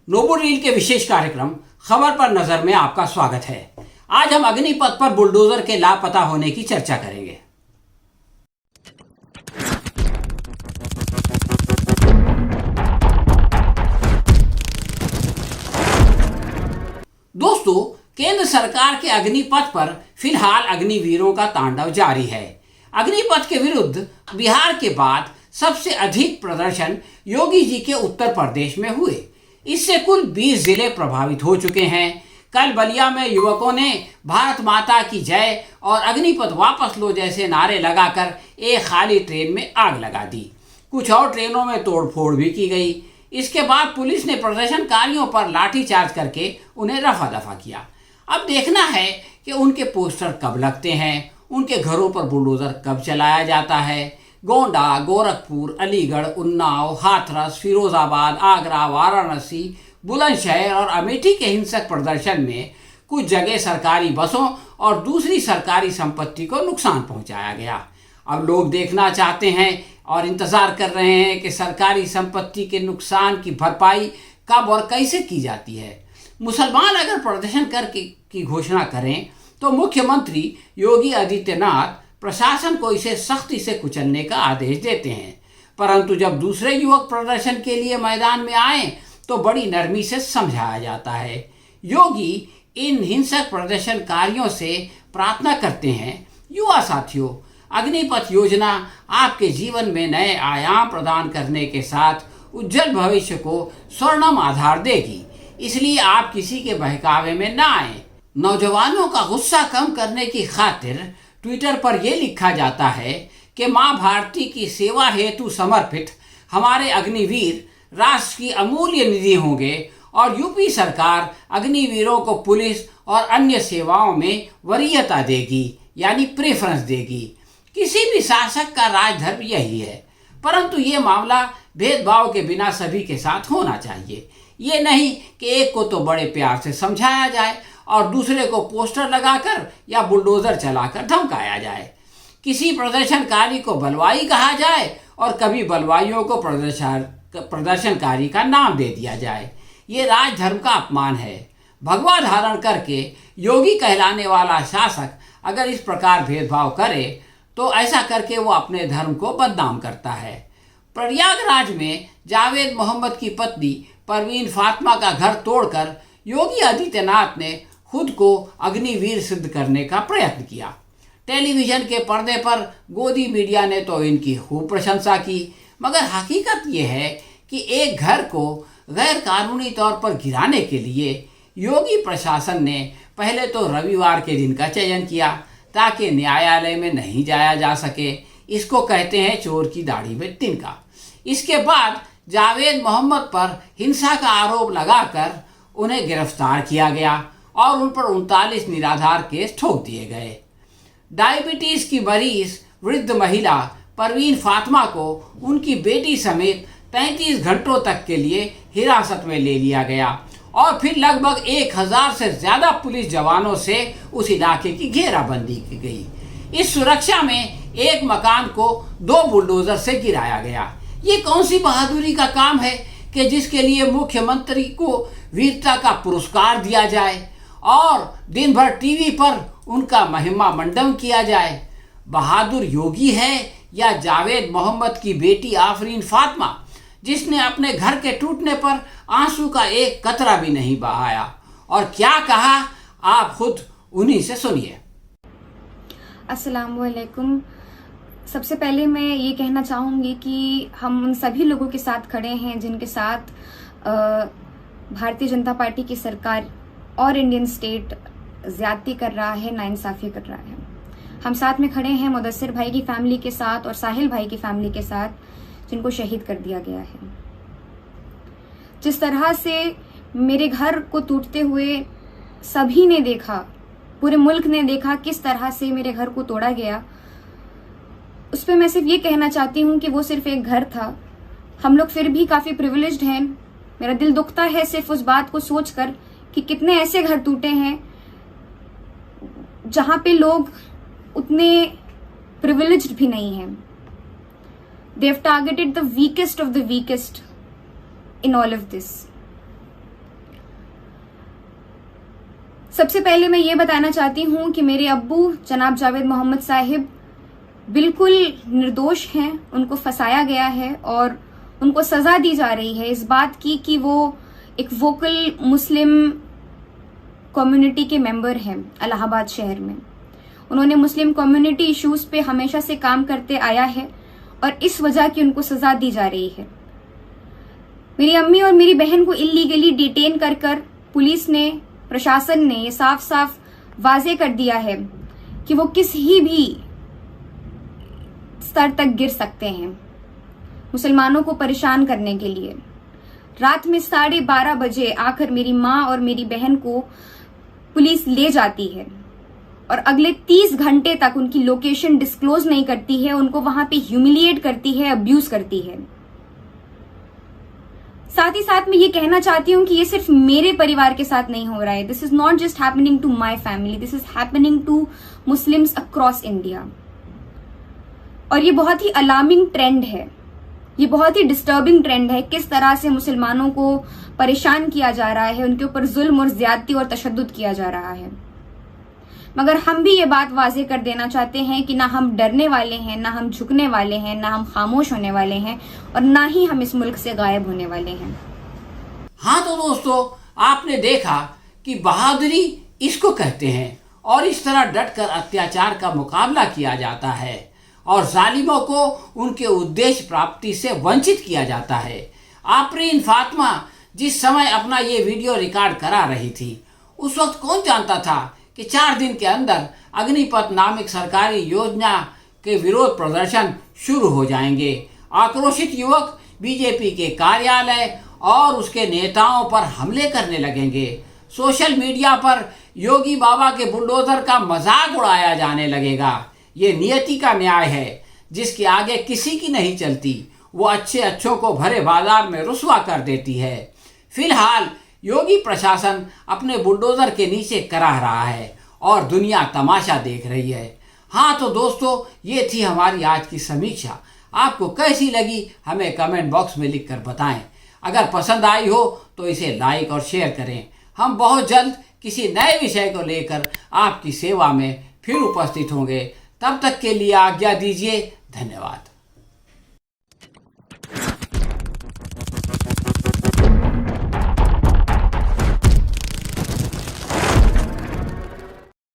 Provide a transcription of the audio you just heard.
नोबो reel के विशेष कार्यक्रम खबर पर नजर में आपका स्वागत है। आज हम अग्निपथ पर बुलडोजर के लापता होने की चर्चा करेंगे। दोस्तों, केंद्र सरकार के अग्निपथ पर फिलहाल अग्निवीरों का तांडव जारी है। अग्निपथ के विरुद्ध बिहार के बाद सबसे अधिक प्रदर्शन योगी जी के उत्तर प्रदेश में हुए। इससे कुल 20 जिले प्रभावित हो चुके हैं। कल बलिया में युवकों ने भारत माता की जय और अग्निपथ वापस लो जैसे नारे लगाकर एक खाली ट्रेन में आग लगा दी। कुछ और ट्रेनों में तोड़फोड़ भी की गई। इसके बाद पुलिस ने प्रदर्शनकारियों पर लाठीचार्ज करके उन्हें रफा दफा किया। अब देखना है कि उनके पोस्टर कब लगते हैं, उनके घरों पर बुलडोजर कब चलाया जाता है। गोंडा, गोरखपुर, अलीगढ़, उन्नाव, हाथरस, फिरोजाबाद, आगरा, वाराणसी, बुलंदशहर और अमेठी के हिंसक प्रदर्शन में कुछ जगह सरकारी बसों और दूसरी सरकारी संपत्ति को नुकसान पहुंचाया गया। अब लोग देखना चाहते हैं और इंतजार कर रहे हैं कि सरकारी संपत्ति के नुकसान की भरपाई कब और कैसे की जाती है। मुसलमान अगर प्रदर्शन करके की घोषणा करें तो मुख्यमंत्री योगी आदित्यनाथ प्रशासन को इसे सख्ती से कुचलने का आदेश देते हैं, परंतु जब दूसरे युवक प्रदर्शन के लिए मैदान में आए तो बड़ी नरमी से समझाया जाता है। योगी इन हिंसक प्रदर्शनकारियों से प्रार्थना करते हैं, युवा साथियों, अग्निपथ योजना आपके जीवन में नए आयाम प्रदान करने के साथ उज्जवल भविष्य को स्वर्णिम आधार देगी, इसलिए आप किसी के बहकावे में न आए। नौजवानों का गुस्सा कम करने की खातिर ट्विटर पर यह लिखा जाता है कि मां भारती की सेवा हेतु समर्पित हमारे अग्निवीर राष्ट्र की अमूल्य निधि होंगे और यूपी सरकार अग्निवीरों को पुलिस और अन्य सेवाओं में वरीयता देगी, यानी प्रेफरेंस देगी। किसी भी शासक का राजधर्म यही है, परंतु ये मामला भेदभाव के बिना सभी के साथ होना चाहिए। ये नहीं कि एक को तो बड़े प्यार से समझाया जाए और दूसरे को पोस्टर लगाकर या बुलडोजर चलाकर धमकाया जाए। किसी प्रदर्शनकारी को बलवाई कहा जाए और कभी बलवाइयों को प्रदर्शनकारी का नाम दे दिया जाए। ये राजधर्म का अपमान है। भगवा धारण करके योगी कहलाने वाला शासक अगर इस प्रकार भेदभाव करे तो ऐसा करके वो अपने धर्म को बदनाम करता है। प्रयागराज में जावेद मोहम्मद की पत्नी परवीन फातिमा का घर तोड़कर योगी आदित्यनाथ ने खुद को अग्निवीर सिद्ध करने का प्रयत्न किया। टेलीविजन के पर्दे पर गोदी मीडिया ने तो इनकी खूब प्रशंसा की, मगर हकीकत यह है कि एक घर को गैर कानूनी तौर पर गिराने के लिए योगी प्रशासन ने पहले तो रविवार के दिन का चयन किया ताकि न्यायालय में नहीं जाया जा सके। इसको कहते हैं चोर की दाढ़ी में तिनका। इसके बाद जावेद मोहम्मद पर हिंसा का आरोप लगाकर उन्हें गिरफ्तार किया गया और उन पर 39 निराधार केस ठोक दिए गए। डायबिटीज की मरीज वृद्ध महिला परवीन फातिमा को उनकी बेटी समेत 33 घंटों तक के लिए हिरासत में ले लिया गया और फिर लगभग 1000 से ज्यादा पुलिस जवानों से उस इलाके की घेराबंदी की गई। इस सुरक्षा में एक मकान को 2 बुलडोजर से गिराया गया। ये कौन सी बहादुरी का काम है कि जिसके लिए मुख्यमंत्री को वीरता का पुरस्कार दिया जाए और दिन भर टीवी पर उनका महिमा मंडन किया जाए। बहादुर योगी है या जावेद मोहम्मद की बेटी आफरीन फातिमा, जिसने अपने घर के टूटने पर आंसू का एक कतरा भी नहीं बहाया और क्या कहा, आप खुद उन्हीं से सुनिए। अस्सलाम वालेकुम। सबसे पहले मैं ये कहना चाहूँगी कि हम उन सभी लोगों के साथ खड़े हैं जिनके साथ भारतीय जनता पार्टी की सरकार और इंडियन स्टेट ज्यादती कर रहा है, नाइंसाफी कर रहा है। हम साथ में खड़े हैं मुदस्सिर भाई की फैमिली के साथ और साहिल भाई की फैमिली के साथ, जिनको शहीद कर दिया गया है। जिस तरह से मेरे घर को टूटते हुए सभी ने देखा, पूरे मुल्क ने देखा किस तरह से मेरे घर को तोड़ा गया, उस पर मैं सिर्फ ये कहना चाहती हूँ कि वो सिर्फ एक घर था। हम लोग फिर भी काफी प्रिविलेज्ड हैं। मेरा दिल दुखता है सिर्फ उस बात को सोचकर कि कितने ऐसे घर टूटे हैं जहां पे लोग उतने प्रिविलेज्ड भी नहीं हैं। They have targeted the weakest of the weakest in all of this. सबसे पहले मैं ये बताना चाहती हूँ कि मेरे अब्बू जनाब जावेद मोहम्मद साहिब बिल्कुल निर्दोष हैं। उनको फंसाया गया है और उनको सजा दी जा रही है इस बात की कि वो एक वोकल मुस्लिम कम्युनिटी के मेंबर हैं इलाहाबाद शहर में। उन्होंने मुस्लिम कम्युनिटी इश्यूज पे हमेशा से काम करते आया है और इस वजह की उनको सजा दी जा रही है। मेरी अम्मी और मेरी बहन को इल्लीगली डिटेन कर कर पुलिस ने, प्रशासन ने ये साफ साफ वाजे कर दिया है कि वो किसी भी स्तर तक गिर सकते हैं मुसलमानों को परेशान करने के लिए। रात में 12:30 बजे आकर मेरी माँ और मेरी बहन को पुलिस ले जाती है और अगले 30 घंटे तक उनकी लोकेशन डिस्क्लोज नहीं करती है, उनको वहां पे ह्यूमिलिएट करती है, अब्यूज करती है। साथ ही साथ मैं ये कहना चाहती हूँ कि ये सिर्फ मेरे परिवार के साथ नहीं हो रहा है। This is not just happening to my family, this is happening to Muslims across India. और ये बहुत ही अलार्मिंग ट्रेंड है, ये बहुत ही डिस्टर्बिंग ट्रेंड है। किस तरह से मुसलमानों को परेशान किया जा रहा है, उनके ऊपर जुल्म और ज्यादती और तशद्दुद किया जा रहा है। मगर हम भी ये बात वाजे कर देना चाहते हैं कि ना हम डरने वाले हैं, ना हम झुकने वाले हैं, ना हम खामोश होने वाले हैं और ना ही हम इस मुल्क से गायब होने वाले हैं। हाँ तो दोस्तों, आपने देखा कि बहादुरी इसको कहते हैं और इस तरह डटकर अत्याचार का मुकाबला किया जाता है और जालिमों को उनके उद्देश्य प्राप्ति से वंचित किया जाता है। आफरीन फातिमा जिस समय अपना ये वीडियो रिकॉर्ड करा रही थी, उस वक्त कौन जानता था कि 4 दिन के अंदर अग्निपथ नामक सरकारी योजना के विरोध प्रदर्शन शुरू हो जाएंगे। आक्रोशित युवक बीजेपी के कार्यालय और उसके नेताओं पर हमले करने लगेंगे। सोशल मीडिया पर योगी बाबा के बुलडोजर का मजाक उड़ाया जाने लगेगा। ये नियति का न्याय है जिसके आगे किसी की नहीं चलती। वो अच्छे अच्छों को भरे बाजार में रुस्वा कर देती है। फिलहाल योगी प्रशासन अपने बुलडोजर के नीचे कराह रहा है और दुनिया तमाशा देख रही है। हाँ तो दोस्तों, ये थी हमारी आज की समीक्षा। आपको कैसी लगी हमें कमेंट बॉक्स में लिखकर बताएं। अगर पसंद आई हो तो इसे लाइक और शेयर करें। हम बहुत जल्द किसी नए विषय को लेकर आपकी सेवा में फिर उपस्थित होंगे। तब तक के लिए आज्ञा दीजिए। धन्यवाद।